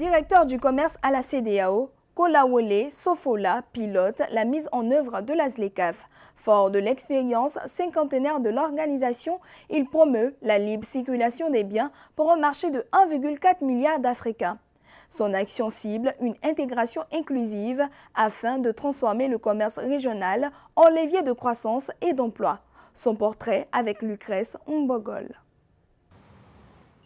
Directeur du commerce à la CEDEAO, Kolawole Sofola pilote la mise en œuvre de la ZLECAf. Fort de l'expérience cinquantenaire de l'organisation, il promeut la libre circulation des biens pour un marché de 1,4 milliard d'Africains. Son action cible une intégration inclusive afin de transformer le commerce régional en levier de croissance et d'emploi. Son portrait avec Lucrèce Mbogol.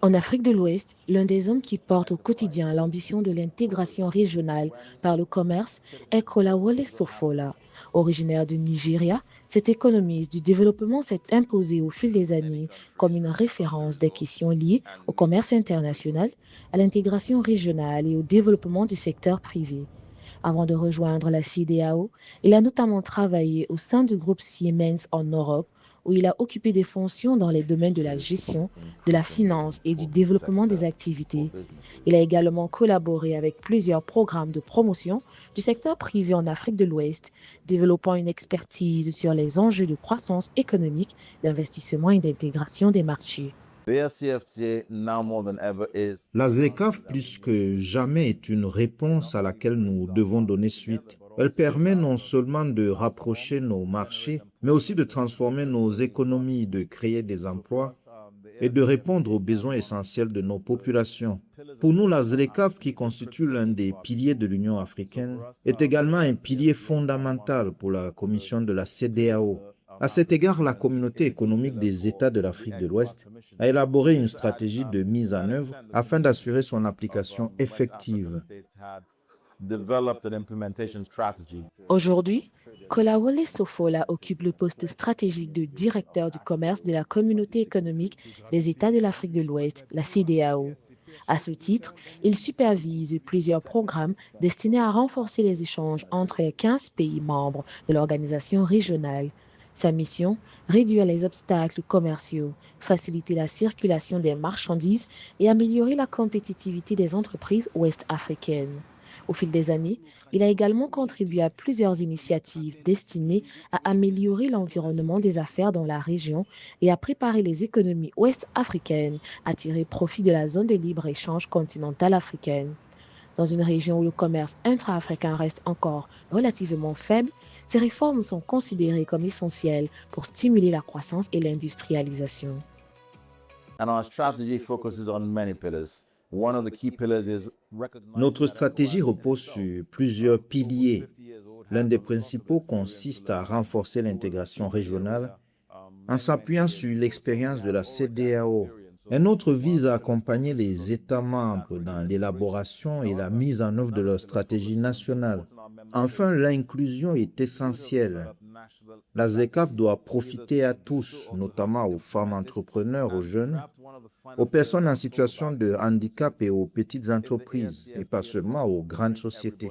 En Afrique de l'Ouest, l'un des hommes qui porte au quotidien l'ambition de l'intégration régionale par le commerce est Kolawole Sofola. Originaire du Nigeria, cet économiste du développement s'est imposé au fil des années comme une référence des questions liées au commerce international, à l'intégration régionale et au développement du secteur privé. Avant de rejoindre la CEDEAO, il a notamment travaillé au sein du groupe Siemens en Europe, où il a occupé des fonctions dans les domaines de la gestion, de la finance et du développement des activités. Il a également collaboré avec plusieurs programmes de promotion du secteur privé en Afrique de l'Ouest, développant une expertise sur les enjeux de croissance économique, d'investissement et d'intégration des marchés. La ZLECAf, plus que jamais, est une réponse à laquelle nous devons donner suite. Elle permet non seulement de rapprocher nos marchés, mais aussi de transformer nos économies, de créer des emplois et de répondre aux besoins essentiels de nos populations. Pour nous, la ZLECAf, qui constitue l'un des piliers de l'Union africaine, est également un pilier fondamental pour la Commission de la CEDEAO. À cet égard, la communauté économique des États de l'Afrique de l'Ouest a élaboré une stratégie de mise en œuvre afin d'assurer son application effective. Aujourd'hui, Kolawole Sofola occupe le poste stratégique de directeur du commerce de la communauté économique des États de l'Afrique de l'Ouest, la CEDEAO. À ce titre, il supervise plusieurs programmes destinés à renforcer les échanges entre les 15 pays membres de l'organisation régionale. Sa mission, réduire les obstacles commerciaux, faciliter la circulation des marchandises et améliorer la compétitivité des entreprises ouest-africaines. Au fil des années, il a également contribué à plusieurs initiatives destinées à améliorer l'environnement des affaires dans la région et à préparer les économies ouest-africaines à tirer profit de la zone de libre-échange continentale africaine. Dans une région où le commerce intra-africain reste encore relativement faible, ces réformes sont considérées comme essentielles pour stimuler la croissance et l'industrialisation. Notre stratégie repose sur plusieurs piliers. L'un des principaux consiste à renforcer l'intégration régionale en s'appuyant sur l'expérience de la CEDEAO. Un autre vise à accompagner les États membres dans l'élaboration et la mise en œuvre de leur stratégie nationale. Enfin, l'inclusion est essentielle. La ZLECAf doit profiter à tous, notamment aux femmes entrepreneurs, aux jeunes, aux personnes en situation de handicap et aux petites entreprises, et pas seulement aux grandes sociétés.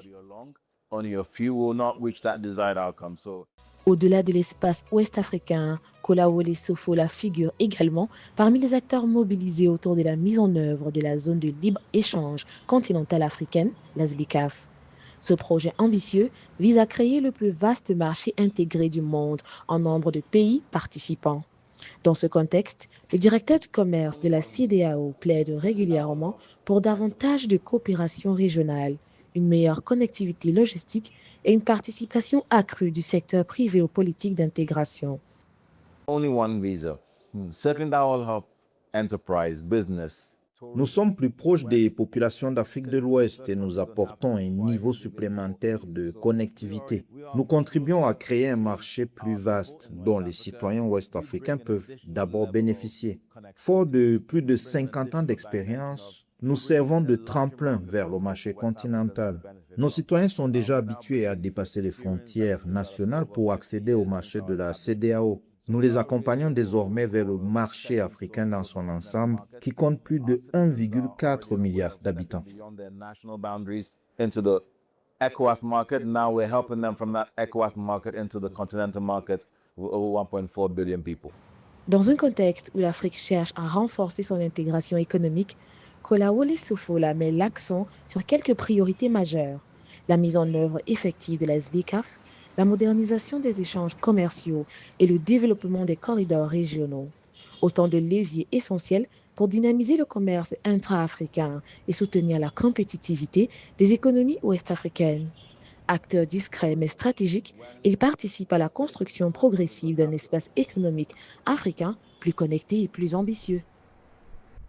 Au-delà de l'espace ouest-africain, Kolawole Sofola figure également parmi les acteurs mobilisés autour de la mise en œuvre de la zone de libre-échange continentale africaine, la ZLECAf. Ce projet ambitieux vise à créer le plus vaste marché intégré du monde en nombre de pays participants. Dans ce contexte, le directeur du commerce de la CEDEAO plaide régulièrement pour davantage de coopération régionale, une meilleure connectivité logistique et une participation accrue du secteur privé aux politiques d'intégration. Nous sommes plus proches des populations d'Afrique de l'Ouest et nous apportons un niveau supplémentaire de connectivité. Nous contribuons à créer un marché plus vaste dont les citoyens ouest-africains peuvent d'abord bénéficier. Fort de plus de 50 ans d'expérience, nous servons de tremplin vers le marché continental. Nos citoyens sont déjà habitués à dépasser les frontières nationales pour accéder au marché de la CEDEAO. Nous les accompagnons désormais vers le marché africain dans son ensemble, qui compte plus de 1,4 milliard d'habitants. Dans un contexte où l'Afrique cherche à renforcer son intégration économique, Kolawole Sofola met l'accent sur quelques priorités majeures: la mise en œuvre effective de la ZLECAf, la modernisation des échanges commerciaux et le développement des corridors régionaux. Autant de leviers essentiels pour dynamiser le commerce intra-africain et soutenir la compétitivité des économies ouest-africaines. Acteur discret mais stratégique, il participe à la construction progressive d'un espace économique africain plus connecté et plus ambitieux.